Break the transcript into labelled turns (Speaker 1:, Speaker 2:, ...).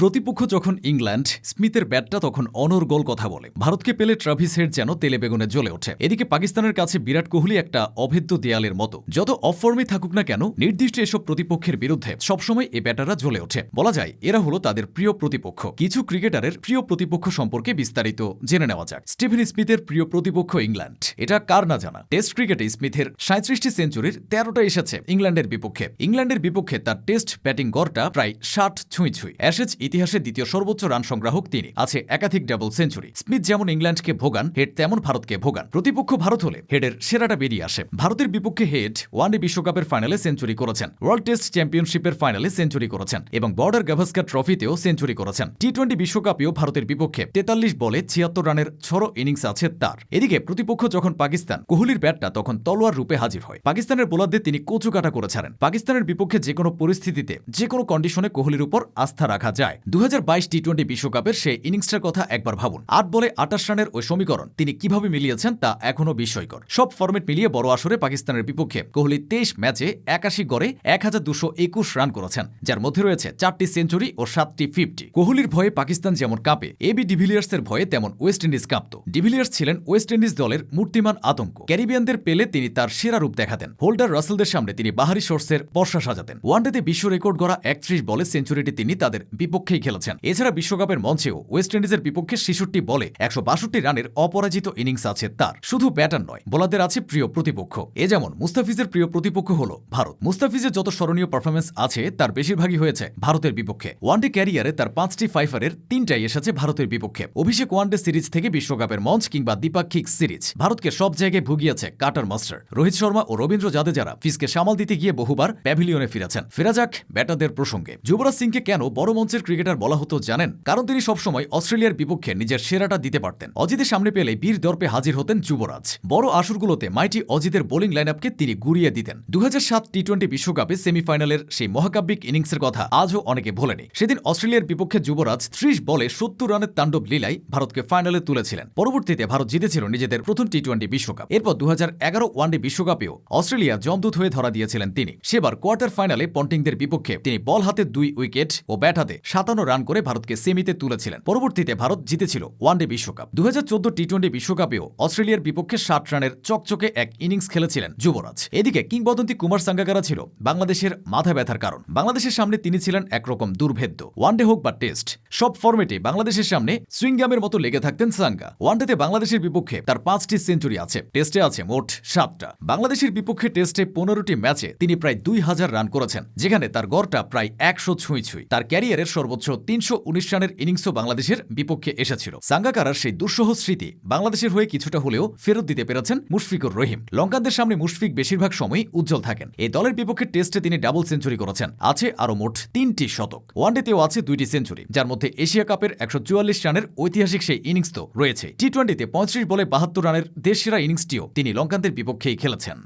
Speaker 1: প্রতিপক্ষ যখন ইংল্যান্ড, স্মিথের ব্যাটটা তখন অনর্গল কথা বলে। ভারতকে পেলে ট্রাভিস হেড যেন তেলে বেগুনে জ্বলে ওঠে। এদিকে পাকিস্তানের কাছে বিরাট কোহলি একটা অভেদ্য দেয়ালের মতো। যত অফ ফর্মে থাকুক না কেন, নির্দিষ্ট এসব প্রতিপক্ষের বিরুদ্ধে সবসময় এই ব্যাটাররা জ্বলে ওঠে। বলা যায় এরা হলো তাদের প্রিয় প্রতিপক্ষ। কিছু ক্রিকেটারের প্রিয় প্রতিপক্ষ সম্পর্কে বিস্তারিত জেনে নেওয়া যাক। স্টিভেন স্মিথের প্রিয় প্রতিপক্ষ ইংল্যান্ড, এটা কার না জানা। টেস্ট ক্রিকেটে স্মিথের 37টি সেঞ্চুরির 13টা এসেছে ইংল্যান্ডের বিপক্ষে। ইংল্যান্ডের বিপক্ষে তার টেস্ট ব্যাটিং গড়টা প্রায় 60 ছুঁই। অ্যাশেজ ইতিহাসে দ্বিতীয় সর্বোচ্চ রান সংগ্রাহক তিনি। আছে একাধিক ডাবল সেঞ্চুরি। স্মিথ যেমন ইংল্যান্ডকে ভোগান, হেড তেমন ভারতকে ভোগান। প্রতিপক্ষ ভারত হলে হেডের সেরাটা বেরিয়ে আসে। ভারতের বিপক্ষে হেড ওয়ানডে বিশ্বকাপের ফাইনালে সেঞ্চুরি করেছেন, ওয়ার্ল্ড টেস্ট চ্যাম্পিয়নশিপের ফাইনালে সেঞ্চুরি করেছেন এবং বর্ডার গাভাস্কার ট্রফিতেও সেঞ্চুরি করেছেন। টি-20 বিশ্বকাপেও ভারতের বিপক্ষে 43 বলে 76 রানের ছড়ো ইনিংস আছে তার। এদিকে প্রতিপক্ষ যখন পাকিস্তান, কোহলির ব্যাটটা তখন তলোয়ার রূপে হাজির হয়। পাকিস্তানের বোলারদের তিনি কচুকাটা করে ছাড়েন। পাকিস্তানের বিপক্ষে যে কোনো পরিস্থিতিতে, যে কোনো কন্ডিশনে কোহলির উপর আস্থা রাখা যায়। 2022 টি-20 বিশ্বকাপের সেই ইনিংসটার কথা একবার ভাবুন। 8 বলে 28 রানের ওই সমীকরণ তিনি কিভাবে মিলিয়েছেন তা এখনও বিস্ময়কর। সব ফরম্যাট মিলিয়ে বড় আসরে পাকিস্তানের বিপক্ষে কোহলি 23 ম্যাচে 81 গড়ে 1221 রান করেছেন, যার মধ্যে রয়েছে 4টি সেঞ্চুরি ও 7টি 50। কোহলির ভয়ে পাকিস্তান যেমন কাঁপে, এবি ডিভিলিয়ার্সের ভয়ে তেমন ওয়েস্ট ইন্ডিজ কাঁপত। ডিভিলিয়ার্স ছিলেন ওয়েস্ট ইন্ডিজ দলের মূর্তিমান আতঙ্ক। ক্যারিবিয়ানদের পেলে তিনি তার সেরা রূপ দেখাতেন। হোল্ডার রাসেলদের সামনে তিনি বাহারি শর্টসের বর্ষা সাজাতেন। ওয়ানডেতে বিশ্ব রেকর্ড গড়া 31 বলে সেঞ্চুরিটি তিনি তাদের বিপক্ষেই খেলেছেন। এছাড়া বিশ্বকাপের মঞ্চেও ওয়েস্ট ইন্ডিজের বিপক্ষে 66 বলে 162 রানের অপরাজিত ইনিংস আছে তার। শুধু ব্যাটার নয়, বোলারদের আছে প্রিয় প্রতিপক্ষ। এ যেমন মুস্তাফিজের প্রিয় প্রতিপক্ষ হল ভারত। মুস্তাফিজের যত স্মরণীয় পারফরমেন্স আছে তার বেশিরভাগই হয়েছে ভারতের বিপক্ষে। ওয়ানডে ক্যারিয়ারে তার 5টি ফাইফারের 3টাই এসেছে ভারতের বিপক্ষে। অভিষেক ওয়ানডে সিরিজ থেকে বিশ্বকাপের মঞ্চ কিংবা দ্বিপাক্ষিক সিরিজ, ভারতকে সব জায়গায় ভুগিয়েছে কাটার মাস্টার। রোহিত শর্মা ও রবীন্দ্র জাদেজারা ফিসকে সামাল দিতে গিয়ে বহুবার প্যাভিলিয়নে ফিরেছেন। ফেরা যাক ব্যাটারদের প্রসঙ্গে। যুবরাজ সিংকে কেন বড় মঞ্চের ক্রিকেটার বলা হতো জানেন? কারণ তিনি সবসময় অস্ট্রেলিয়ার বিপক্ষে নিজের সেরাটা দিতে পারতেন। অজিতের সামনে পেলে বীর দর্পে হাজির হতেন যুবরাজ। বড় আসরগুলোতে মাইটি অজিতের বোলিং লাইনআপকে তিনি গুড়িয়ে দিতেন। 2007 টি-20 বিশ্বকাপে সেমিফাইনালের সেই মহাকাব্যিক ইনিংসের কথা আজও অনেকে ভোলেনি। সেদিন অস্ট্রেলিয়ার বিপক্ষে যুবরাজ 30 বলে 70 রানের তাণ্ডব লীলায় ভারতকে ফাইনালে তুলেছিলেন। পরবর্তীতে ভারত জিতেছিল নিজেদের প্রথম টি-20 বিশ্বকাপ। এরপর 2011 ওয়ানডে বিশ্বকাপেও অস্ট্রেলিয়া জমদূত হয়ে ধরা দিয়েছিলেন তিনি। সেবার কোয়ার্টার ফাইনালে পন্টিংদের বিপক্ষে তিনি বল হাতে 2 উইকেট ও ব্যাট হাতে 57 রান করে ভারতকে সেমিতে তুলেছিলেন। পরবর্তীতে ভারত জিতেছিল ওয়ানডে বিশ্বকাপ। 2014 টি-20 বিশ্বকাপেও অস্ট্রেলিয়ার বিপক্ষে 60 রানের চকচকে এক ইনিংস খেলেছিলেন যুবরাজ। এদিকে কিংবদন্তি কুমার সাঙ্গাকারা ছিল বাংলাদেশের মাথা ব্যথার কারণ। বাংলাদেশের সামনে তিনি ছিলেন একরকম দুর্ভেদ্য। ওয়ানডে হোক বা টেস্ট, সব ফরম্যাটে বাংলাদেশের সামনে সুইংগামের মতো লেগে থাকতেন সাঙ্গা। ওয়ানডেতে বাংলাদেশের বিপক্ষে তার 5টি সেঞ্চুরি আছে, টেস্টে আছে মোট 7টা। বাংলাদেশের বিপক্ষে টেস্টে 15টি ম্যাচে তিনি প্রায় 2000 রান করেছেন, যেখানে তার গড়টা প্রায় 100 ছুঁই। তার ক্যারিয়ারের সর্বোচ্চ 319 রানের ইনিংসও বাংলাদেশের বিপক্ষে এসেছিল। সাঙ্গাকারার সেই দুঃসহ স্মৃতি বাংলাদেশের হয়ে কিছুটা হলেও ফেরত দিতে পেরেছেন মুশফিকুর রহিম। লঙ্কানদের সামনে মুশফিক বেশিরভাগ সময়ই উজ্জ্বল থাকেন। এই দলের বিপক্ষে টেস্টে তিনি ডাবল সেঞ্চুরি করেছেন। আছে আরও মোট 3টি শতক। ওয়ানডেতেও আছে 2টি সেঞ্চুরি, যার মধ্যে এশিয়া কাপের 144 রানের ঐতিহাসিক সেই ইনিংস তো রয়েছে। টি-20তে 35 বলে 72 রানের দেশসেরা ইনিংসটিও তিনি লঙ্কানদের বিপক্ষেই খেলেছেন।